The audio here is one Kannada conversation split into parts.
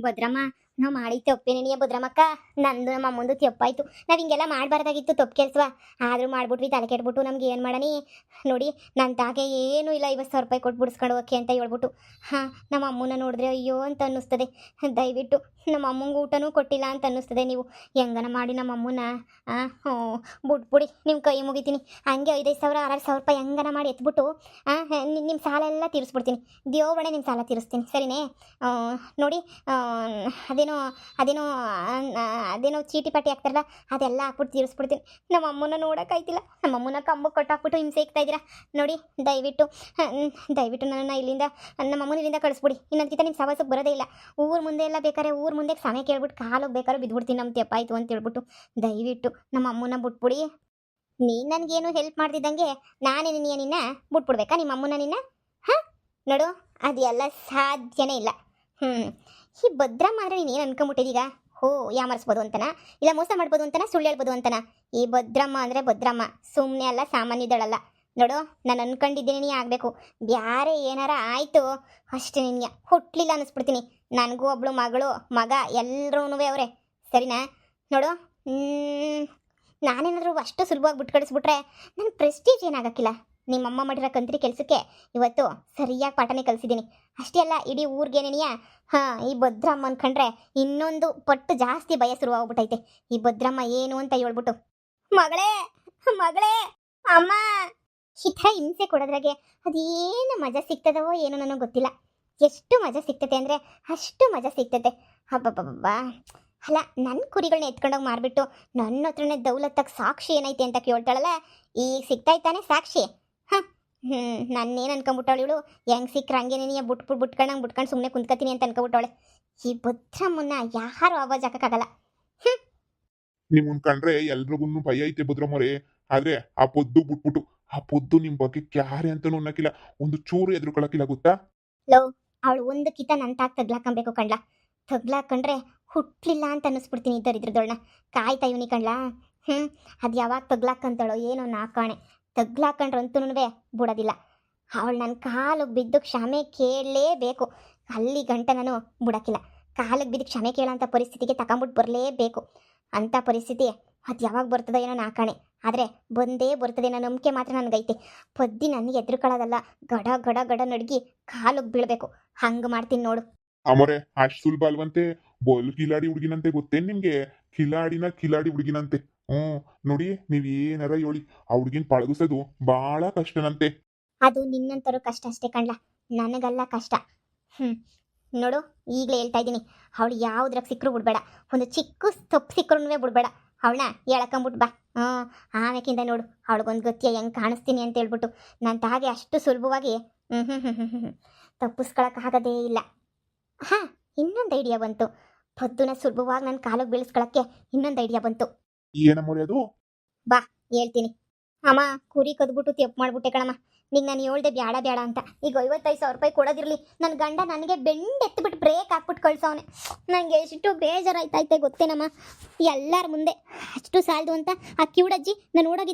ಭದ್ರಮ್ಮ, ನಾವು ಮಾಡಿದ ತಪ್ಪೇನೇನಿಯ ಭದ್ರಮ್ಮಕ್ಕ. ನಂದು ನಮ್ಮ ಅಮ್ಮಂದು ತಪ್ಪಾಯ್ತು. ನಾವು ಹಿಂಗೆಲ್ಲ ಮಾಡಬಾರ್ದಾಗಿತ್ತು ತಪ್ಪು ಕೆಲಸವ. ಆದರೂ ಮಾಡ್ಬಿಟ್ವಿ, ತಲೆ ಕೆಟ್ಬಿಟ್ಟು. ನಮ್ಗೆ ಏನು ಮಾಡಣಿ ನೋಡಿ. ನನ್ನ ತಾಗೆ ಏನೂ ಇಲ್ಲ, 50,000 ರೂಪಾಯಿ ಕೊಟ್ಟು ಬಿಡಿಸ್ಕೊಂಡು ಹೋಗಿ ಅಂತ ಹೇಳ್ಬಿಟ್ಟು. ಹಾಂ, ನಮ್ಮ ಅಮ್ಮನ ನೋಡಿದ್ರೆ ಅಯ್ಯೋ ಅಂತ ಅನ್ನಿಸ್ತದೆ. ದಯವಿಟ್ಟು ನಮ್ಮ ಅಮ್ಮಂಗೆ ಊಟನೂ ಕೊಟ್ಟಿಲ್ಲ ಅಂತ ಅನ್ನಿಸ್ತದೆ. ನೀವು ಹೆಂಗನ ಮಾಡಿ ನಮ್ಮ ಅಮ್ಮನ ಬಿಟ್ಬಿಡಿ, ನಿಮ್ಮ ಕೈ ಮುಗಿತೀನಿ. ಹಂಗೆ 5,000 6,000 ರೂಪಾಯಿ ಹೆಂಗನ ಮಾಡಿ ಎತ್ಬಿಟ್ಟು ನಿಮ್ಮ ಸಾಲ ಎಲ್ಲ ತೀರಿಸ್ಬಿಡ್ತೀನಿ. ದೇವಬಣೆ ನಿಮ್ಮ ಸಾಲ ತೀರಿಸ್ತೀನಿ, ಸರಿನೇ? ನೋಡಿ, ಅದೇನೋ ಅದೇನೋ ಅದೇನೋ ಚೀಟಿ ಪಾಟಿ ಹಾಕ್ತಾರಲ್ಲ, ಅದೆಲ್ಲ ಹಾಕ್ಬಿಟ್ಟು ತೀರಿಸ್ಬಿಡ್ತೀನಿ. ನಮ್ಮ ಅಮ್ಮನ ನೋಡೋಕ್ಕಾಯ್ತಿಲ್ಲ. ನಮ್ಮ ಅಮ್ಮನ ಕಂಬಕ್ಕೆ ಕೊಟ್ಟಾಕ್ಬಿಟ್ಟು ಹಿಂಸೆ ಇಕ್ತಾ ಇದ್ದೀರಾ ನೋಡಿ. ದಯವಿಟ್ಟು ನನ್ನನ್ನು ಇಲ್ಲಿಂದ, ನಮ್ಮ ಅಮ್ಮನ ಇಲ್ಲಿಂದ ಕಳಿಸ್ಬಿಡಿ. ಇನ್ನೊಂದ್ಕಿಂತ ನಿಮ್ಮ ಸವಾಸಕ್ಕೆ ಬರೋದೇ ಇಲ್ಲ. ಊರ ಮುಂದೆ ಎಲ್ಲ ಬೇಕಾದ್ರೆ ಊರ ಮುಂದೆ ಸಮಯ ಕೇಳ್ಬಿಟ್ಟು ಕಾಲಿಗೆ ಬೇಕಾದ್ರೂ ಬಿದ್ದುಬಿಡ್ತೀನಿ, ನಮ್ಮ ತೆಪ್ಪಾಯ್ತು ಅಂತ ಹೇಳ್ಬಿಟ್ಟು. ದಯವಿಟ್ಟು ನಮ್ಮ ಅಮ್ಮನ ಬಿಟ್ಬಿಡಿ. ನೀನು ನನಗೇನು ಹೆಲ್ಪ್ ಮಾಡ್ತಿದ್ದಂಗೆ ನಾನೇ ನಿನ್ನ ಬಿಟ್ಬಿಡ್ಬೇಕಾ ನಿಮ್ಮ ಅಮ್ಮನ ನಿನ್ನ? ಹಾಂ ನೋಡು, ಅದೆಲ್ಲ ಸಾಧ್ಯನೇ ಇಲ್ಲ. ಈ ಭದ್ರಮ್ಮ ಅಂದರೆ ನೀನು ಏನು ಅನ್ಕೊಂಬಿಟ್ಟಿದೀಗ? ಯಾಮರ್ಸ್ಬೋದು ಅಂತನಾ, ಇಲ್ಲ ಮೋಸ ಮಾಡ್ಬೋದು ಅಂತನಾ, ಸುಳ್ಳು ಹೇಳ್ಬೋದು ಅಂತನಾ? ಈ ಭದ್ರಮ್ಮ ಅಂದರೆ ಭದ್ರಮ್ಮ ಸುಮ್ಮನೆ ಅಲ್ಲ, ಸಾಮಾನ್ಯದಳಲ್ಲ. ನೋಡು, ನಾನು ಅನ್ಕೊಂಡಿದ್ದೀನಿ ನೀ ಆಗಬೇಕು. ಬ್ಯಾರೆ ಏನಾರ ಆಯಿತು ಅಷ್ಟೇ, ನಿನಗೆ ಹುಟ್ಟಲಿಲ್ಲ ಅನ್ನಿಸ್ಬಿಡ್ತೀನಿ. ನನಗೂ ಒಬ್ಳು ಮಗಳು ಮಗ ಎಲ್ಲರೂ ಅವರೇ, ಸರಿನಾ? ನೋಡು, ನಾನೇನಾದರೂ ಅಷ್ಟು ಸುಲಭವಾಗಿ ಬಿಟ್ಟು ಕಳಿಸ್ಬಿಟ್ರೆ ನನ್ನ ಪ್ರೆಸ್ಟೀಜ್ ಏನಾಗಕ್ಕಿಲ್ಲ. ನಿಮ್ಮಮ್ಮ ಮಾಡಿರೋ ಕಂತ್ರಿ ಕೆಲಸಕ್ಕೆ ಇವತ್ತು ಸರಿಯಾಗಿ ಪಾಠನೇ ಕಲಿಸಿದ್ದೀನಿ. ಅಷ್ಟೇ ಅಲ್ಲ, ಇಡೀ ಊರಿಗೇನೇನಿಯ ಈ ಭದ್ರಮ್ಮ ಅನ್ಕೊಂಡ್ರೆ ಇನ್ನೊಂದು ಪಟ್ಟು ಜಾಸ್ತಿ ಭಯ ಶುರುವಾಗ್ಬಿಟ್ಟೈತೆ. ಈ ಭದ್ರಮ್ಮ ಏನು ಅಂತ ಹೇಳ್ಬಿಟ್ಟು, ಮಗಳೇ ಮಗಳೇ ಅಮ್ಮ, ಈ ಥರ ಹಿಂಸೆ ಕೊಡೋದ್ರಾಗೆ ಅದೇನು ಮಜಾ ಸಿಗ್ತದವೋ ಏನೋ ನನಗೆ ಗೊತ್ತಿಲ್ಲ. ಎಷ್ಟು ಮಜಾ ಸಿಗ್ತತೆ ಅಂದರೆ ಅಷ್ಟು ಮಜಾ ಸಿಗ್ತತೆ. ಹಬ್ಬಬ್ಬಬ್ಬಾ, ಅಲ್ಲ, ನನ್ನ ಕುರಿಗಳನ್ನ ಎತ್ಕೊಂಡೋಗಿ ಮಾರ್ಬಿಟ್ಟು ನನ್ನ ಹತ್ರನೇ ದೌಲತ್ತಾಗ ಸಾಕ್ಷಿ ಏನೈತೆ ಅಂತ ಕೇಳ್ತಾಳಲ್ಲ, ಈಗ ಸಿಗ್ತಾಯ್ತಾನೆ ಸಾಕ್ಷಿ. ನಾನೇನು ಅನ್ಕೊಂಬಿಟ್ಟವಳು ಇವಳು, ಹೆಂಗೆ ಸಿಕ್ಕರೆ ಹಂಗೆ ನೀನು ಬಿಟ್ಕೊಂಡು ಸುಮ್ಮನೆ ಕುಂತ್ಕೊತೀನಿ ಅಂತ ಅನ್ಕೊಂಬಿಟ್ಟವಳೆ. ಈ ಭದ್ರಮ್ಮನ್ನ ಯಾರು ಆವಾಜ್ ಹಾಕಕ್ಕಾಗಲ್ಲ. ನಿಮ್ಮನ್ ಕಂಡ್ರೆ ಎಲ್ರಿಗೂ ಭಯ ಐತೆ ಭದ್ರಮ್ಮರೇ. ಆದ್ರೆ ಆ ಪೊದ್ದು ಬಿಟ್ಬಿಟ್ಟು ಆ ಪೊದ್ದು ನಿಮ್ ಬಗ್ಗೆ ಕ್ಯಾರೆ ಅಂತಾನು ಅನ್ನಕ್ಕಿಲ್ಲ, ಒಂದು ಚೂರು ಎದ್ರುಕೊಳಕಿಲ್ಲ, ಗೊತ್ತಾ? ಲೋ, ಅವಳು ಒಂದು ಕಿತ ನಂತಾಗ ತಗ್ಲಾಕಂಬೇಕು ಕಣ್ಲ. ತಗ್ಲಾಕಂಡ್ರೆ ಹುಟ್ಲಿಲ್ಲ ಅಂತ ಅನ್ನಿಸ್ಬಿಡ್ತೀನಿ ಇದ್ದರಿದ್ರದೊಳನ. ಕಾಯ್ತಾ ಇವನಿ ಕಣ್ಲಾ. ಅದು ಯಾವಾಗ ತಗ್ಲಾಕಂತಾಳೋ ಏನೋ ನಾಕಾಣೆ. ತಗ್ಲಾಕಂಡ್ರಂತೂ ಬಿಡೋದಿಲ್ಲ. ಅವಳು ನನ್ನ ಕಾಲಿಗೆ ಬಿದ್ದು ಕ್ಷಮೆ ಕೇಳಲೇಬೇಕು. ಅಲ್ಲಿ ಗಂಟ ನಾನು ಬಿಡೋಕ್ಕಿಲ್ಲ. ಕಾಲಿಗೆ ಬಿದ್ದು ಕ್ಷಮೆ ಕೇಳೋಂಥ ಪರಿಸ್ಥಿತಿಗೆ ತಗೊಂಬಿಟ್ಟು ಬರಲೇಬೇಕು. ಅಂಥ ಪರಿಸ್ಥಿತಿ ಅದು ಯಾವಾಗ ಬರ್ತದೋ ಏನೋ ನಾಕಾಣೆ. ಆದರೆ ಬಂದೇ ಬರ್ತದೆ ಅನ್ನೋ ನಂಬಿಕೆ ಮಾತ್ರ ನನಗೈತೆ. ಪದ್ದಿ ನನಗೆ ಎದುರುಕೊಳ್ಳೋದಲ್ಲ, ಗಡ ಗಡ ಗಡ ನಡ್ಗಿ ಕಾಲಿಗೆ ಬೀಳಬೇಕು. ಹಂಗೆ ಮಾಡ್ತೀನಿ ನೋಡು. ಅಮರೆ, ಅಷ್ಟು ಸುಲಭ ಅಲ್ವಂತೆ. ಬೋಲ್ ಕಿಲಾಡಿ ಹುಡುಗಿನಂತೆ ಗೊತ್ತೇನ್ ನಿಮ್ಗೆ? ಕಿಲಾಡಿ ಹುಡುಗಿನಂತೆ. ನೋಡಿ, ನೀವ್ ಏನಾರ ಹೇಳಿ ಆ ಹುಡುಗಿನ ಪಳಗಿಸೋದು ಬಹಳ ಕಷ್ಟನಂತೆ. ಅದು ನಿನ್ನಂತರೂ ಕಷ್ಟ ಅಷ್ಟೇ ಕಣ್ಲ, ನನಗಲ್ಲ ಕಷ್ಟ. ನೋಡು, ಈಗಲೇ ಹೇಳ್ತಾ ಇದ್ದೀನಿ, ಅವಳು ಯಾವುದ್ರಾಗ ಸಿಕ್ಕರೂ ಬಿಡ್ಬೇಡ. ಒಂದು ಚಿಕ್ಕ ತಪ್ಪು ಸಿಕ್ಕರೂ ಬಿಡ್ಬೇಡ. ಅವಳನ್ನ ಎಳ್ಕೊಂಬಿಟ್ಟು ಬಾ. ಆಮೇಕಿಂದ ನೋಡು ಅವಳಿಗೊಂದು ಗತಿಯ ಹೆಂಗೆ ಕಾಣಿಸ್ತೀನಿ ಅಂತ ಹೇಳ್ಬಿಟ್ಟು. ನನ್ನ ತಾಗೆ ಅಷ್ಟು ಸುಲಭವಾಗಿ ತಪ್ಪಿಸ್ಕೊಳಕ್ಕಾಗದೇ ಇಲ್ಲ. ಇನ್ನೊಂದು ಐಡಿಯಾ ಬಂತು. ಪೊದ್ದುನ ಸುಲಭವಾಗಿ ನನ್ನ ಕಾಲಿಗೆ ಬೀಳಿಸ್ಕೊಳಕ್ಕೆ ಇನ್ನೊಂದು ಐಡಿಯಾ ಬಂತು. ಏನಮ್ಮರೆ ಅದು? ಬಾ, ಹೇಳ್ತೀನಿ. ಅಮ್ಮ, ಕುರಿ ಕದ್ಬಿಟ್ಟು ತೆಪ್ಪು ಮಾಡ್ಬಿಟ್ಟೆ ಕಣಮ್ಮ. ನಿಂಗೆ ನಾನು ಹೇಳ್ದೆ ಬ್ಯಾಡ ಅಂತ. ಈಗ 55,000 ರೂಪಾಯಿ ಕೊಡೋದಿರಲಿ, ನನ್ನ ಗಂಡ ನನಗೆ ಬೆಂಡೆತ್ಬಿಟ್ಟು ಬ್ರೇಕ್ ಹಾಕ್ಬಿಟ್ಟು ಕಳ್ಸವನೆ. ನನಗೆ ಎಷ್ಟು ಬೇಜಾರಾಯ್ತೈತೆ ಗೊತ್ತೇನಮ್ಮ. ಎಲ್ಲರ ಮುಂದೆ ಅಷ್ಟು ಸಾಲದು ಅಂತ ಆ ಕಿವುಡಜ್ಜಿ ನಾನು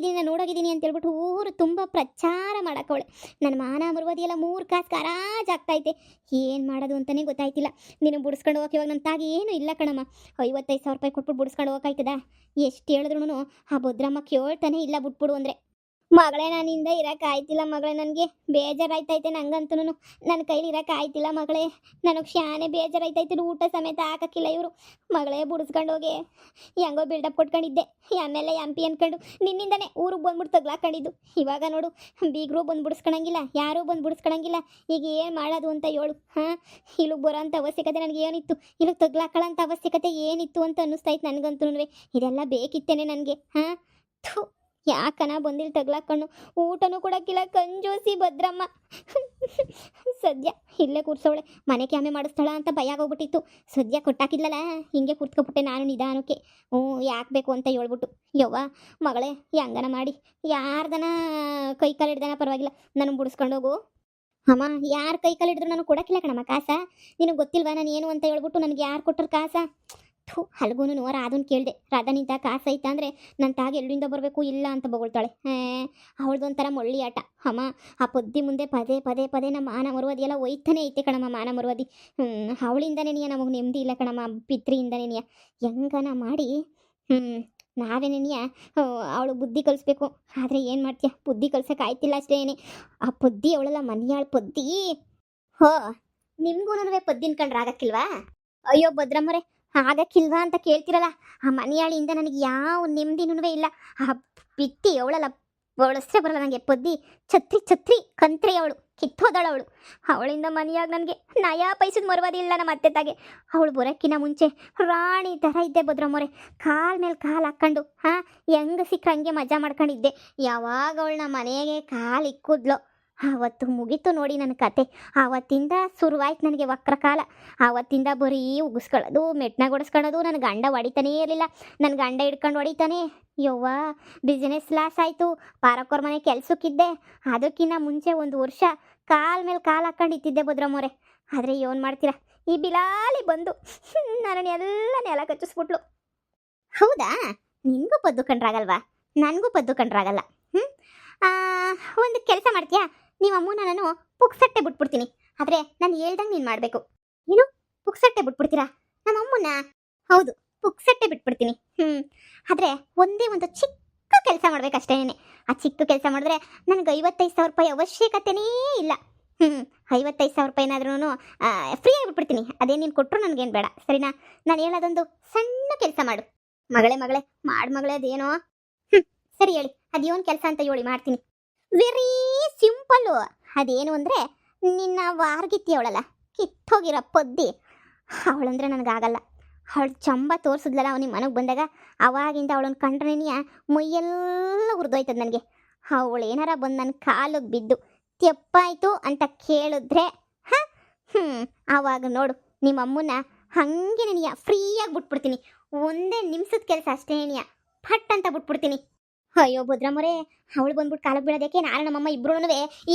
ನೋಡೋಗಿದ್ದೀನಿ ಅಂತ ಹೇಳ್ಬಿಟ್ಟು ಊರು ತುಂಬ ಪ್ರಚಾರ ಮಾಡಕ್ಕವಳೆ. ನನ್ನ ಮಾನ ಮರುವದಿಯೆಲ್ಲ 3 ಕಾಸು ಕಾರಾಜಾಗ್ತೈತೆ. ಏನು ಮಾಡೋದು ಅಂತಲೇ ಗೊತ್ತಾಯ್ತಿಲ್ಲ. ನೀನು ಬುಡಿಸ್ಕೊಂಡು ಹೋಗಕ್ಕೆ ಇವಾಗ ನನ್ನ ತಾಗಿ ಏನೂ ಇಲ್ಲ ಕಣಮ್ಮ. 55,000 ರೂಪಾಯಿ ಕೊಟ್ಬಿಟ್ಟು ಬುಡಿಸ್ಕೊಂಡು ಹೋಗೋಕ್ಕಾಯ್ತದ? ಎಷ್ಟು ಹೇಳಿದ್ರು ಆ ಭದ್ರಮ್ಮ ಕೇಳ್ತಾನೆ ಇಲ್ಲ ಬಿಟ್ಬಿಡು ಅಂದರೆ. ಮಗಳೇ, ನನ್ನಿಂದ ಇರೋಕ್ಕಾಯ್ತಿಲ್ಲ ಮಗಳೇ, ನನಗೆ ಬೇಜಾರಾಯ್ತೈತೆ. ನಂಗಂತೂ ನನ್ನ ಕೈಲಿ ಇರೋಕ್ಕಾಯ್ತಿಲ್ಲ ಮಗಳೇ. ನನಗೆ ಶಾನೆ ಬೇಜಾರಾಯ್ತೈತೆ. ಊಟ ಸಮೇತ ಹಾಕಕ್ಕಿಲ್ಲ ಇವರು. ಮಗಳೇ, ಬುಡಿಸ್ಕೊಂಡೋಗಿ ಹೆಂಗೋ ಬಿಲ್ಡಪ್ ಕೊಟ್ಕೊಂಡಿದ್ದೆ. ಆಮೇಲೆ ಎಂಪಿ ಅಂದ್ಕೊಂಡು ನಿನ್ನಿಂದನೇ ಊರಿಗೆ ಬಂದ್ಬಿಟ್ಟು ತಗ್ಲಾಕೊಂಡಿದ್ದು. ಇವಾಗ ನೋಡು, ಬೀಗರು ಬಂದು ಬಿಡಿಸ್ಕೊಳಂಗಿಲ್ಲ, ಯಾರೂ ಬಂದು ಬಿಡಿಸ್ಕೊಳಂಗಿಲ್ಲ. ಈಗ ಏನು ಮಾಡೋದು ಅಂತ ಹೇಳು. ಇಲ್ಲಿಗೆ ಬರೋ ಅಂಥ ಅವಶ್ಯಕತೆ ನನಗೆ ಏನಿತ್ತು? ಇಲ್ಲಿಗೆ ತಗ್ಲಾಕೊಳ್ಳೋಂಥ ಅವಶ್ಯಕತೆ ಏನಿತ್ತು ಅಂತ ಅನ್ನಿಸ್ತೈತೆ ನನಗಂತೂ. ಇದೆಲ್ಲ ಬೇಕಿತ್ತೇನೆ ನನಗೆ. ಯಾಕನ ಬಂದಿಲ್ಲಿ ತಗ್ಲಾಕೊಂಡು ಊಟನೂ ಕೊಡೋಕ್ಕಿಲ್ಲ. ಕಂಜೂಸಿ ಭದ್ರಮ್ಮ. ಸದ್ಯ ಇಲ್ಲೇ ಕೂರ್ಸೋಳೆ. ಮನೆ ಕ್ಯಾಮೆ ಮಾಡಿಸ್ತಾಳ ಅಂತ ಭಯ ಆಗೋಗ್ಬಿಟ್ಟಿತ್ತು. ಸದ್ಯ ಕೊಟ್ಟಾಕಿದ್ಲಲ್ಲ, ಹಿಂಗೆ ಕೂತ್ಕೊಬಿಟ್ಟೆ ನಾನು ನಿಧಾನಕ್ಕೆ. ಯಾಕೆ ಬೇಕು ಅಂತ ಹೇಳ್ಬಿಟ್ಟು. ಯವ್ವ ಮಗಳೇ, ಹೆಂಗನ ಮಾಡಿ ಯಾರ್ದನ ಕೈ ಕಾಲು ಹಿಡ್ದನ ಪರವಾಗಿಲ್ಲ, ನಾನು ಬಿಡಿಸ್ಕೊಂಡೋಗು. ಅಮ್ಮ, ಯಾರು ಕೈ ಕಾಲು ಹಿಡಿದ್ರು ನಾನು ಕೊಡೋಕ್ಕಿಲ್ಲ ಕಣಮ್ಮ ಕಾಸ. ನಿನಗೆ ಗೊತ್ತಿಲ್ವಾ ನಾನು ಏನು ಅಂತ ಹೇಳ್ಬಿಟ್ಟು? ನನಗೆ ಯಾರು ಕೊಟ್ಟರು ಕಾಸ? ಥೂ ಹಲ್ಗೂನು ರಾಧನ್ ಕೇಳಿದೆ. ರಾಧಾ ನಿಂತ ಕಾಸು ಐತಾ ಅಂದರೆ ನನ್ನ ತಾಗ ಎಲ್ಲಿಂದ ಬರಬೇಕು ಇಲ್ಲ ಅಂತ ಬೊಗಳ್ತಾಳೆ. ಅವಳದೊಂಥರ ಮೊಳ್ಳಿ ಆಟ. ಅಮ್ಮ ಆ ಪೊದ್ದಿ ಮುಂದೆ ಪದೇ ಪದೇ ಪದೇ ನಮ್ಮ ಮಾನ ಮರುವದಿ ಎಲ್ಲ ಒಯ್ತಾನೆ ಐತೆ ಕಣಮ್ಮ ಮಾನ ಮರುವದಿ. ಅವಳಿಂದನೇ ನಮಗೆ ನೆಮ್ಮದಿ ಇಲ್ಲ ಕಣಮ್ಮ, ಪಿತ್ರಿಯಿಂದನೇ ಹೆಂಗನ ಮಾಡಿ ನಾವೇನೇನಿಯ ಅವಳು ಬುದ್ಧಿ ಕಲಿಸ್ಬೇಕು. ಆದರೆ ಏನು ಮಾಡ್ತೀಯ, ಬುದ್ಧಿ ಕಲ್ಸಕ್ಕೆ ಆಯ್ತಿಲ್ಲ ಅಷ್ಟೇ. ಆ ಪೊದ್ದಿ ಅವಳೆಲ್ಲ ಮನೆಯಾಳು ಪೊದ್ದಿ. ಹೋ ನಿಮಗೂ ಪೊದ್ದಿನ ಕಂಡ್ರೆ ಆಗಕ್ಕಿಲ್ವಾ? ಅಯ್ಯೋ ಭದ್ರಮ್ಮರೇ, ಆಗಕ್ಕಿಲ್ವಾ ಅಂತ ಕೇಳ್ತಿರಲ್ಲ. ಆ ಮನೆಯಾಳಿಂದ ನನಗೆ ಯಾವ ನೆಮ್ಮದಿನೂ ಇಲ್ಲ. ಆ ಪಿತ್ತಿ ಅವಳಲ್ಲ, ಅವಳಷ್ಟೇ ಬರಲ್ಲ ನನಗೆ. ಪೊದ್ದಿ ಛತ್ರಿ ಛತ್ರಿ ಕಂತ್ರಿ ಅವಳು, ಕಿತ್ತೋದಳು ಅವಳು. ಅವಳಿಂದ ಮನೆಯಾಗ ನನಗೆ ನಯಾ ಪೈಸದ ಮರುವದಿಲ್ಲ ನಮ್ಮ ಅತ್ತೆ ತಾಗೆ. ಅವಳು ಬರೋಕ್ಕಿಂತ ಮುಂಚೆ ರಾಣಿ ಥರ ಇದ್ದೆ ಭದ್ರಮ್ಮೋರೆ. ಕಾಲ್ ಮೇಲೆ ಕಾಲು ಹಾಕ್ಕೊಂಡು ಹೆಂಗೆ ಸಿಕ್ಕರೆ ಹಂಗೆ ಮಜಾ ಮಾಡ್ಕೊಂಡಿದ್ದೆ. ಯಾವಾಗ ಅವಳನ್ನ ಮನೆಗೆ ಕಾಲು ಇಕ್ಕಿದ್ಲೋ ಆವತ್ತು ಮುಗೀತು ನೋಡಿ ನನ್ನ ಕತೆ. ಆವತ್ತಿಂದ ಶುರುವಾಯ್ತು ನನಗೆ ವಕ್ರಕಾಲ. ಆವತ್ತಿಂದ ಬರೀ ಉಗಿಸ್ಕೊಳ್ಳೋದು, ಮೆಟ್ನಾಗ ಹೊಡಿಸ್ಕೊಳ್ಳೋದು. ನನ್ನ ಗಂಡ ಹೊಡಿತಾನೇ ಇರಲಿಲ್ಲ. ನನ್ನ ಗಂಡ ಹಿಡ್ಕೊಂಡು ಹೊಡಿತಾನೆ. ಯವ್ವ ಬಿಸ್ನೆಸ್ ಲಾಸ್ ಆಯಿತು. ಪಾರಕ್ಕೋರ್ ಮನೆ ಕೆಲ್ಸಕ್ಕಿದ್ದೆ. ಅದಕ್ಕಿಂತ ಮುಂಚೆ 1 ವರ್ಷ ಕಾಲ್ ಮೇಲೆ ಕಾಲು ಹಾಕ್ಕೊಂಡು ಇತ್ತಿದ್ದೆ ಭದ್ರಮ್ಮೋರೆ. ಆದರೆ ಏನು ಮಾಡ್ತೀರಾ, ಈ ಬಿಲಾಲಿ ಬಂದು ನನ್ನನ್ನು ಎಲ್ಲ ನೆಲ ಕಚ್ಚಿಸ್ಬಿಟ್ಲು. ಹೌದಾ, ನಿನಗೂ ಪದ್ದು ಕಂಡ್ರಾಗಲ್ವಾ? ನನಗೂ ಪದ್ದು ಕಂಡ್ರಾಗಲ್ಲ. ಒಂದು ಕೆಲಸ ಮಾಡ್ತೀಯಾ, ನೀವು ಅಮ್ಮನ ನಾನು ಪುಕ್ಸಟ್ಟೆ ಬಿಟ್ಬಿಡ್ತೀನಿ. ಆದರೆ ನಾನು ಹೇಳ್ದಂಗೆ ನೀನು ಮಾಡಬೇಕು. ಏನು ಪುಕ್ಸಟ್ಟೆ ಬಿಟ್ಬಿಡ್ತೀರಾ ನಮ್ಮ ಅಮ್ಮನ? ಹೌದು, ಪುಕ್ಸಟ್ಟೆ ಬಿಟ್ಬಿಡ್ತೀನಿ. ಆದರೆ ಒಂದೇ ಒಂದು ಚಿಕ್ಕ ಕೆಲಸ ಮಾಡ್ಬೇಕಷ್ಟೇನೆ. ಆ ಚಿಕ್ಕ ಕೆಲಸ ಮಾಡಿದ್ರೆ ನನಗೆ 55,000 ರೂಪಾಯಿ ಅವಶ್ಯಕತೆನೇ ಇಲ್ಲ. 55,000 ರೂಪಾಯಿ ಏನಾದ್ರೂ ಫ್ರೀಯಾಗಿ ಬಿಟ್ಬಿಡ್ತೀನಿ. ಅದೇ ನೀನು ಕೊಟ್ಟರು ನನಗೇನು ಬೇಡ, ಸರಿನಾ? ನಾನು ಹೇಳೋದೊಂದು ಸಣ್ಣ ಕೆಲಸ ಮಾಡು. ಮಗಳೇ ಮಾಡು ಮಗಳೇ, ಅದೇನೋ ಸರಿ ಹೇಳಿ, ಅದೇನು ಕೆಲಸ ಅಂತ ಹೇಳಿ ಮಾಡ್ತೀನಿ. Very simple. ಅದೇನು ಅಂದರೆ ನಿನ್ನ ವಾರ್ಗಿತ್ತಿ ಅವಳಲ್ಲ, ಕಿತ್ತೋಗಿರೋ ಪೊದ್ದಿ, ಅವಳಂದ್ರೆ ನನಗಾಗಲ್ಲ. ಅವಳು ಚಂಬ ತೋರಿಸಿದ್ಲಲ್ಲ ಅವ್ನಿಗೆ ಮನೆಗೆ ಬಂದಾಗ, ಅವಾಗಿಂದ ಅವಳನ್ನ ಕಂಡ್ರೇನಿಯ ಮೈಯೆಲ್ಲ ಹುರಿದೋಯ್ತದ ನನಗೆ. ಅವಳು ಏನಾರ ಬಂದು ನನ್ನ ಕಾಲಿಗೆ ಬಿದ್ದು ತೆಪ್ಪಾಯಿತು ಅಂತ ಕೇಳಿದ್ರೆ ಆವಾಗ ನೋಡು ನಿಮ್ಮ ಅಮ್ಮನ ಹಾಗೆ ನನಗೆ ಫ್ರೀಯಾಗಿ ಬಿಟ್ಬಿಡ್ತೀನಿ. ಒಂದೇ ನಿಮಿಷದ ಕೆಲಸ ಅಷ್ಟೇ, ಫಟ್ ಅಂತ ಬಿಟ್ಬಿಡ್ತೀನಿ. ಅಯ್ಯೋ ಭದ್ರಮ್ಮರೇ, ಅವಳು ಬಂದ್ಬಿಟ್ಟು ಕಾಲಿಗೆ ಬೀಳೋದಕ್ಕೆ ನಾನು ನಮ್ಮಮ್ಮ ಇಬ್ರು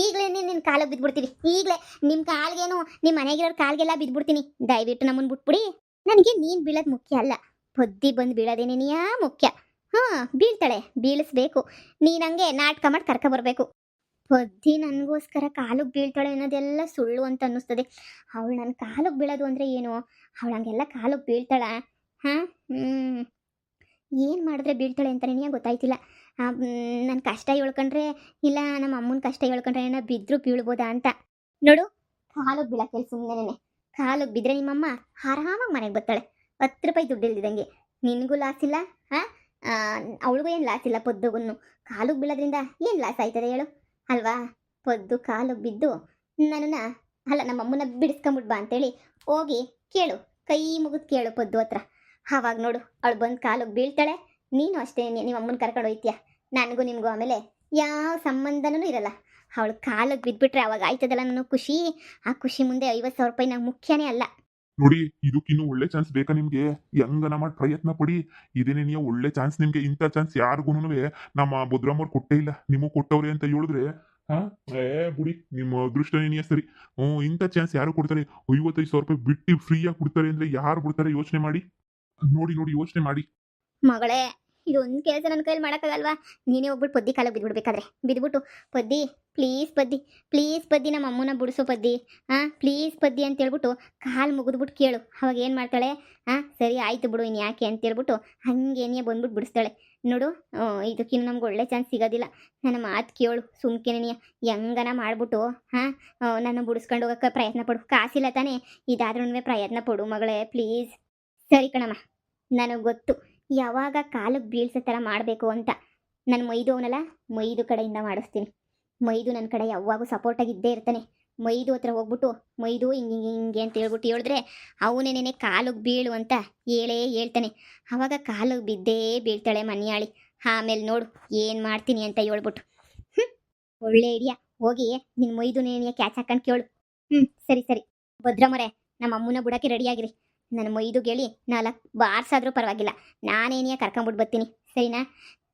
ಈಗಲೇ ನಿನ್ನ ಕಾಲಿಗೆ ಬಿದ್ದುಬಿಡ್ತೀವಿ. ಈಗಲೇ ನಿಮ್ಮ ಕಾಲ್ಗೇನು ನಿಮ್ಮ ಮನೆಗಿರೋರು ಕಾಲ್ಗೆಲ್ಲ ಬಿದ್ದುಬಿಡ್ತೀನಿ. ದಯವಿಟ್ಟು ನಮ್ಮನ್ನು ಬಿಟ್ಬಿಡಿ. ನನಗೆ ನೀನು ಬೀಳೋದು ಮುಖ್ಯ ಅಲ್ಲ, ಪೊದ್ದಿ ಬಂದು ಬೀಳೋದೇನೇನಿಯಾ ಮುಖ್ಯ. ಬೀಳ್ತಾಳೆ, ಬೀಳಿಸ್ಬೇಕು. ನೀನು ಹಂಗೆ ನಾಟಕ ಮಾಡಿ ಕರ್ಕೊಬರ್ಬೇಕು. ಪೊದ್ದಿ ನನಗೋಸ್ಕರ ಕಾಲಿಗೆ ಬೀಳ್ತಾಳೆ ಅನ್ನೋದೆಲ್ಲ ಸುಳ್ಳು ಅಂತ ಅನ್ನಿಸ್ತದೆ. ಅವಳು ನನ್ನ ಕಾಲಿಗೆ ಬೀಳೋದು ಅಂದರೆ ಏನು? ಅವಳು ಹಂಗೆಲ್ಲ ಕಾಲಿಗೆ ಬೀಳ್ತಾಳ? ಏನು ಮಾಡಿದ್ರೆ ಬೀಳ್ತಾಳೆ ಅಂತಲೇ ಗೊತ್ತಾಯ್ತಿಲ್ಲ. ನನ್ನ ಕಷ್ಟ ಹೇಳ್ಕೊಂಡ್ರೆ ಇಲ್ಲ ನಮ್ಮ ಅಮ್ಮನ ಕಷ್ಟ ಹೇಳ್ಕೊಂಡ್ರೆ ಏನೋ ಬಿದ್ದರೂ ಬೀಳ್ಬೋದಾ ಅಂತ. ನೋಡು, ಕಾಲಿಗೆ ಬೀಳಕ್ಕೆ ಸುಮ್ಮನೆ. ಕಾಲಿಗೆ ಬಿದ್ದರೆ ನಿಮ್ಮಮ್ಮ ಆರಾಮಾಗಿ ಮನೆಗೆ ಬರ್ತಾಳೆ. 10 ರೂಪಾಯಿ ದುಡ್ಡು ಇಲ್ದಿದಂಗೆ. ನಿನಗೂ ಲಾಸ್ ಇಲ್ಲ, ಅವಳಿಗೂ ಏನು ಲಾಸ್ ಇಲ್ಲ. ಪೊದ್ದುಗೂ ಕಾಲಿಗೆ ಬೀಳೋದ್ರಿಂದ ಏನು ಲಾಸ್ ಆಯ್ತದೆ ಹೇಳು, ಅಲ್ವಾ? ಪೊದ್ದು ಕಾಲಿಗೆ ಬಿದ್ದು ನನ್ನನ್ನು ಅಲ್ಲ ನಮ್ಮ ಅಮ್ಮನ ಬಿಡಿಸ್ಕೊಂಬಿಟ್ ಬಾ ಅಂತೇಳಿ ಹೋಗಿ ಕೇಳು, ಕೈ ಮುಗಿದು ಕೇಳು ಪೊದ್ದು ಹತ್ರ. ಆವಾಗ ನೋಡು ಅವಳು ಬಂದು ಕಾಲಿಗೆ ಬೀಳ್ತಾಳೆ. ನೀನು ಅಷ್ಟೇ ನಿಮ್ಮ ಅಮ್ಮನ ಕರ್ಕೊಂಡು ಹೋಯ್ತೀಯ. ನನಗೂ ನಿಮಗೂ ಆಮೇಲೆ ಯಾವ ಸಂಬಂಧನೂ ಇರಲ್ಲ. ಅವಳು ಕಾಲಿಗೆ ಬಿದ್ದುಬಿಟ್ರೆ ಅವಾಗ ಆಯ್ತದಲ್ಲ ನನ್ನ ಖುಷಿ. ಆ ಖುಷಿ ಮುಂದೆ 50,000 ರೂಪಾಯಿ ನಂಗೆ ಮುಖ್ಯನೇ ಅಲ್ಲ. ನೋಡಿ, ಇದಕ್ಕಿನ್ನೂ ಒಳ್ಳೆ ಚಾನ್ಸ್ ಬೇಕಾ ನಿಮ್ಗೆ? ಹೆಂಗನ ಮಾಡಿ ಪ್ರಯತ್ನ ಪಡಿ. ಇದೇನೇ ನೀವು ಒಳ್ಳೆ ಚಾನ್ಸ್ ನಿಮ್ಗೆ. ಇಂಥ ಚಾನ್ಸ್ ಯಾರಿಗೂ ನಮ್ಮ ಭದ್ರಮ್ಮವ್ರು ಕೊಟ್ಟೇ ಇಲ್ಲ. ನಿಮಗೆ ಕೊಟ್ಟವ್ರೆ ಅಂತ ಹೇಳಿದ್ರೆ ಬುಡಿ, ನಿಮ್ಮ ಅದೃಷ್ಟನೇ ಸರಿ. ಇಂಥ ಚಾನ್ಸ್ ಯಾರು ಕೊಡ್ತಾರೆ? 55,000 ರೂಪಾಯಿ ಬಿಟ್ಟು ಫ್ರೀಯಾಗಿ ಕೊಡ್ತಾರೆ ಅಂದ್ರೆ ಯಾರು ಬಿಡ್ತಾರೆ? ಯೋಚನೆ ಮಾಡಿ, ನೋಡಿ ಯೋಚನೆ ಮಾಡಿ. ಮಗಳೇ, ಇದೊಂದು ಕೆಲಸ ನನ್ನ ಕೈಲಿ ಮಾಡೋಕ್ಕಾಗಲ್ವಾ? ನೀನೇ ಹೋಗ್ಬಿಟ್ಟು ಪೊದ್ದಿ ಕಾಲಿಗೆ ಬಿದ್ದುಬಿಡ್ಬೇಕಾದ್ರೆ ಬಿದ್ದುಬಿಟ್ಟು ಪೊದ್ದಿ ಪ್ಲೀಸ್ ಪದ್ದಿ ನಮ್ಮ ಅಮ್ಮನ ಬಿಡಿಸು ಪದ್ದಿ, ಪ್ಲೀಸ್ ಪದ್ದಿ ಅಂತ ಹೇಳ್ಬಿಟ್ಟು ಕಾಲು ಮುಗಿದ್ಬಿಟ್ಟು ಕೇಳು. ಅವಾಗ ಏನು ಮಾಡ್ತಾಳೆ? ಸರಿ ಆಯಿತು ಬಿಡು, ಇನ್ನು ಯಾಕೆ ಅಂತೇಳ್ಬಿಟ್ಟು ಹಾಗೇನೇ ಬಂದ್ಬಿಟ್ಟು ಬಿಡಿಸ್ತಾಳೆ. ನೋಡು, ಇದಕ್ಕಿನ್ನು ನಮ್ಗೆ ಒಳ್ಳೆ ಚಾನ್ಸ್ ಸಿಗೋದಿಲ್ಲ. ನನ್ನ ಮಾತು ಕೇಳು, ಸುಮ್ಕೆನೇ ಹೆಂಗನ ಮಾಡಿಬಿಟ್ಟು ನನ್ನ ಬಿಡಿಸ್ಕೊಂಡು ಹೋಗೋಕ್ಕೆ ಪ್ರಯತ್ನ ಪಡು. ಕಾಸಿಲ್ಲ ತಾನೇ, ಇದಾದ್ರೂ ಪ್ರಯತ್ನ ಪಡು ಮಗಳೇ, ಪ್ಲೀಸ್. ಸರಿ ಕಣಮ್ಮ, ನನಗೆ ಗೊತ್ತು ಯಾವಾಗ ಕಾಲಿಗೆ ಬೀಳ್ಸೋ ಥರ ಮಾಡಬೇಕು ಅಂತ. ನನ್ನ ಮೈದು ಅವನಲ್ಲ, ಮೈದು ಕಡೆಯಿಂದ ಮಾಡಿಸ್ತೀನಿ. ಮೈದು ನನ್ನ ಕಡೆ ಯಾವಾಗೂ ಸಪೋರ್ಟಾಗಿ ಇದ್ದೇ ಇರ್ತಾನೆ. ಮೈದು ಹತ್ರ ಹೋಗ್ಬಿಟ್ಟು ಮೈದು ಹಿಂಗೆ ಅಂತ ಹೇಳ್ಬಿಟ್ಟು ಹೇಳಿದ್ರೆ ಅವನೇನೇ ಕಾಲಿಗೆ ಬೀಳು ಅಂತ ಹೇಳ್ತಾನೆ. ಆವಾಗ ಕಾಲಿಗೆ ಬಿದ್ದೇ ಬೀಳ್ತಾಳೆ ಮನೆಯಾಳಿ. ಆಮೇಲೆ ನೋಡು ಏನು ಮಾಡ್ತೀನಿ ಅಂತ ಹೇಳ್ಬಿಟ್ಟು. ಒಳ್ಳೆ ಐಡಿಯಾ. ಹೋಗಿ ನಿನ್ನ ಮೈದು ನೇನಿಯ ಕ್ಯಾಚ್ ಹಾಕೊಂಡು ಕೇಳು. ಸರಿ ಭದ್ರಮರೆ, ನಮ್ಮ ಅಮ್ಮನ ಬಿಡೋಕ್ಕೆ ರೆಡಿಯಾಗಿರಿ. ನನ್ನ ಮೈದುಗೆ ಹೇಳಿ 4 ಬಾರ್ಸಾದ್ರೂ ಪರವಾಗಿಲ್ಲ, ನಾನೇನಿಯ ಕರ್ಕೊಂಬಿಟ್ಟು ಬರ್ತೀನಿ, ಸರಿನಾ?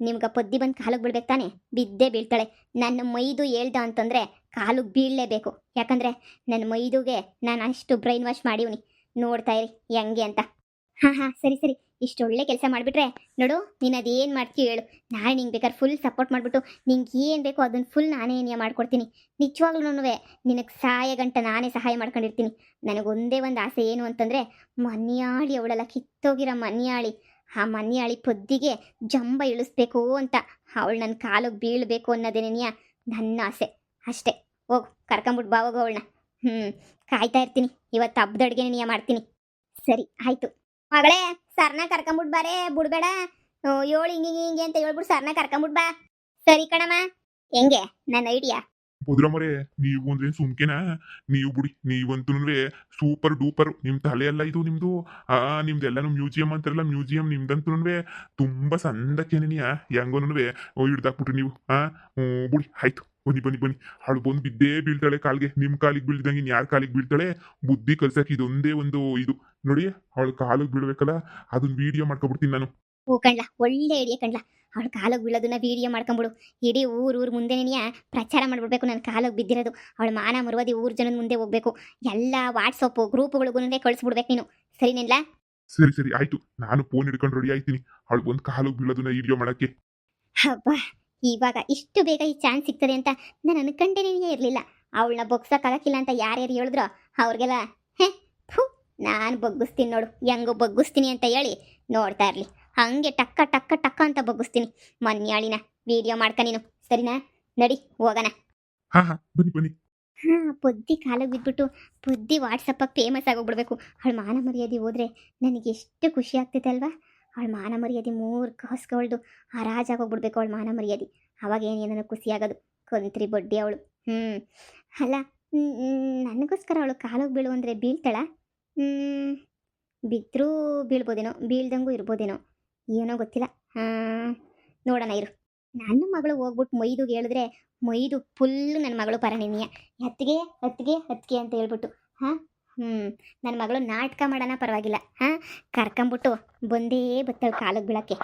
ನಿಮ್ಗೆ ಪೊದ್ದಿ ಬಂದು ಕಾಲಿಗೆ ಬೀಳ್ಬೇಕು ತಾನೆ? ಬಿದ್ದೇ ಬೀಳ್ತಾಳೆ. ನನ್ನ ಮೈದು ಹೇಳ್ದ ಅಂತಂದರೆ ಕಾಲಿಗೆ ಬೀಳಲೇಬೇಕು. ಯಾಕಂದರೆ ನನ್ನ ಮೈದುಗೆ ನಾನು ಅಷ್ಟು ಬ್ರೈನ್ ವಾಶ್ ಮಾಡಿವ್ನಿ. ನೋಡ್ತಾ ಇರಿ ಹೆಂಗೆ ಅಂತ. ಹಾಂ ಹಾಂ ಸರಿ ಸರಿ. ಇಷ್ಟು ಒಳ್ಳೆ ಕೆಲಸ ಮಾಡಿಬಿಟ್ರೆ ನೋಡು, ನೀನು ಅದೇನು ಮಾಡ್ತೀಯೋ ಹೇಳು. ನಾಳೆ ನಿಂಗೆ ಬೇಕಾದ್ರೆ ಫುಲ್ ಸಪೋರ್ಟ್ ಮಾಡಿಬಿಟ್ಟು ನಿಂಗೆ ಏನು ಬೇಕೋ ಅದನ್ನು ಫುಲ್ ನಾನೇ ಏನಿಯ ಮಾಡ್ಕೊಡ್ತೀನಿ. ನಿಜವಾಗ್ಲೂ ನಿನಗೆ ಸಹಾಯ ಗಂಟ ನಾನೇ ಸಹಾಯ ಮಾಡ್ಕೊಂಡಿರ್ತೀನಿ. ನನಗೊಂದೇ ಒಂದು ಆಸೆ ಏನು ಅಂತಂದರೆ, ಮನ್ಯಾಳಿ ಅವಳಲ್ಲ, ಕಿತ್ತೋಗಿರೋ ಮನ್ಯಾಳಿ, ಆ ಮನ್ಯಾಳಿ ಪೊದ್ದಿಗೆ ಜಂಬ ಇಳಿಸ್ಬೇಕು ಅಂತ, ಅವಳು ನನ್ನ ಕಾಲಿಗೆ ಬೀಳಬೇಕು ಅನ್ನೋದೇನೆಯ ನನ್ನ ಆಸೆ ಅಷ್ಟೇ. ಹೋಗು ಕರ್ಕೊಂಬಿಟ್ಟು ಬಾ ಹೋಗು ಅವಳನ್ನ. ಕಾಯ್ತಾ ಇರ್ತೀನಿ. ಇವತ್ತು ಹಬ್ಬದ ಅಡುಗೆ ನೀಯ ಮಾಡ್ತೀನಿ. ಸರಿ ಆಯಿತು ಮಗಳೇ. ಸರ್ನ ಕರ್ಕೊಂಬಿಟ್ಟು ಬಾರೇ, ಬಿಡ್ಬೇಡ. ಏಳು ಹಿಂಗೆ ಹಿಂಗೆ ಅಂತ ಹೇಳ್ಬಿಟ್ಟು ಸರ್ನ ಕರ್ಕೊಂಬಿಟ್ಟು ಬಾ. ಸರಿ ಕಣಮ್ಮ. ಹೆಂಗೆ ನನ್ನ ಐಡಿಯಾ? ಭದ್ರಮ್ಮರೇ, ನೀವು ಅಂದ್ರೆ ಸುಮ್ಕೆನಾ? ನೀವು ಬಿಡಿ, ನೀವಂತೂ ಸೂಪರ್ ಡೂಪರ್. ನಿಮ್ ತಲೆ ಎಲ್ಲ ಇದು ನಿಮ್ದು. ನಿಮ್ದೆಲ್ಲಾನು ಮ್ಯೂಸಿಯಂ ಅಂತಾರಲ್ಲ, ಮ್ಯೂಸಿಯಂ ನಿಮ್ದಂತೂ ತುಂಬಾ ಸಂದಕ್ಕೇನಿಯ ಹೆಂಗೋನು ಹಿಡ್ದಾಕ್ಬಿಟ್ರಿ ನೀವು. ಬಿಡಿ ಆಯ್ತು. ಬನ್ನಿ ಬನ್ನಿ ಬನ್ನಿ. ಅವಳು ಬಂದು ಬಿದ್ದೇ ಬೀಳ್ತಾಳೆ ಕಾಲ್ಗೆ. ನಿಮ್ ಕಾಲಿಗೆ ಬೀಳ್ದಂಗೆ ಇನ್ ಯಾರ ಕಾಲಿಗೆ ಬೀಳ್ತಾಳೆ? ಬುದ್ಧಿ ಕಲ್ಸಕ್ಕೆ ಇದೊಂದೇ ಒಂದು ಇದು ನೋಡಿ. ಅವಳು ಕಾಲಿಗೆ ಬೀಳ್ಬೇಕಲ್ಲ, ಅದನ್ನ ವಿಡಿಯೋ ಮಾಡ್ಕೊಬಿಡ್ತೀನಿ ನಾನು. ಹೂ ಕಣ್ಲ, ಒಳ್ಳೆ ಐಡಿಯಾ ಕಣ್ಲ. ಅವಳು ಕಾಲಿಗೆ ಬೀಳೋದನ್ನ ವಿಡಿಯೋ ಮಾಡ್ಕೊಂಬಿಡು. ಇಡೀ ಊರು ಮುಂದೆನೆಯ ಪ್ರಚಾರ ಮಾಡ್ಬಿಡ್ಬೇಕು. ನನ್ನ ಕಾಲಿಗೆ ಬಿದ್ದಿರೋದು, ಅವಳ ಮಾನ ಮರುವದಿ ಊರು ಜನದ ಮುಂದೆ ಹೋಗ್ಬೇಕು. ಎಲ್ಲ ವಾಟ್ಸಪ್ ಗ್ರೂಪ್ಗಳಿಗೂ ಕಳಿಸ್ಬಿಡ್ಬೇಕು ನೀನು. ಸರಿನೇನ್ಲ? ಸರಿ ಸರಿ ಆಯ್ತು. ನಾನು ಫೋನ್ ಹಿಡ್ಕೊಂಡು ರೆಡಿ ಆಯ್ತೀನಿ ಅವಳು ಬಂದು ಕಾಲಿಗೆ ಬೀಳೋದನ್ನ ವಿಡಿಯೋ ಮಾಡಕ್ಕೆ. ಹಬ್ಬ, ಇವಾಗ ಇಷ್ಟು ಬೇಗ ಈ ಚಾನ್ಸ್ ಸಿಗ್ತದೆ ಅಂತ ನಾನು ಅನ್ಕೊಂಡೇನೇ ಇರಲಿಲ್ಲ. ಅವಳನ್ನ ಬೊಗ್ಸಕ್ಕಾಗಕ್ಕಿಲ್ಲ ಅಂತ ಯಾರ್ಯಾರು ಹೇಳಿದ್ರು ಅವ್ರಿಗೆಲ್ಲ ಫು, ನಾನು ಬಗ್ಗಿಸ್ತೀನಿ ನೋಡು, ಹೆಂಗೋ ಬಗ್ಗಿಸ್ತೀನಿ ಅಂತ ಹೇಳಿ ನೋಡ್ತಾ ಇರಲಿ. ಹಂಗೆ ಟಕ್ಕ ಟಕ್ಕ ಟಕ್ಕ ಅಂತ ಬಗ್ಗಿಸ್ತೀನಿ ಮನ್ಯಾಳಿನ. ವಿಡಿಯೋ ಮಾಡ್ಕ ನೀನು. ಸರಿನಾ? ನಡಿ ಹೋಗೋಣ. ಹಾ ಹಾ ಬನ್ನಿ ಬನ್ನಿ. ಪೊದ್ದಿ ಕಾಲಿಗೆ ಬಿದ್ಬಿಟ್ಟು ಪೊದ್ದಿ ವಾಟ್ಸಪ್ಪಾಗಿ ಫೇಮಸ್ ಆಗೋಗ್ಬಿಡ್ಬೇಕು. ಅವಳ ಮಾನ ಮರ್ಯಾದೆ ಹೋದ್ರೆ ನನಗೆ ಎಷ್ಟು ಖುಷಿ ಆಗ್ತೈತೆ ಅಲ್ವಾ? ಅವಳ ಮಾನ ಮರ್ಯಾದೆ 3 ಕಾಸುಗಳದು ಹರಾಜಾಗೋಗ್ಬಿಡ್ಬೇಕು ಅವಳ ಮಾನ ಮರ್ಯಾದೆ. ಅವಾಗ ಏನೇನೋ ಖುಷಿ ಆಗೋದು. ಕೊಂತ್ರಿ ಬಡ್ಡಿ ಅವಳು. ಅಲ್ಲ, ನನಗೋಸ್ಕರ ಅವಳು ಕಾಲಿಗೆ ಬೀಳು ಅಂದರೆ ಬೀಳ್ತಾಳ? ಬಿದ್ದರೂ ಬೀಳ್ಬೋದೇನೋ, ಬೀಳ್ದಂಗೂ ಇರ್ಬೋದೇನೋ, ಏನೋ ಗೊತ್ತಿಲ್ಲ. ನೋಡೋಣ ಇರು. ನನ್ನ ಮಗಳು ಹೋಗ್ಬಿಟ್ಟು ಮೊಯ್ದುಗೆ ಹೇಳಿದ್ರೆ ಮೊಯ್ದು ಫುಲ್ಲು ನನ್ನ ಮಗಳು ಪರನಿನಿಯ ಹತ್ತಿಗೆ ಹತ್ತಿಗೆ ಹತ್ತಿಗೆ ಅಂತ ಹೇಳ್ಬಿಟ್ಟು ನನ್ನ ಮಗಳು ನಾಟಕ ಮಾಡೋಣ ಪರವಾಗಿಲ್ಲ. ಕರ್ಕೊಂಬಿಟ್ಟು ಬಂದೇ ಬತ್ತಳು ಕಾಲಿಗೆ ಬೀಳಕ್ಕೆ.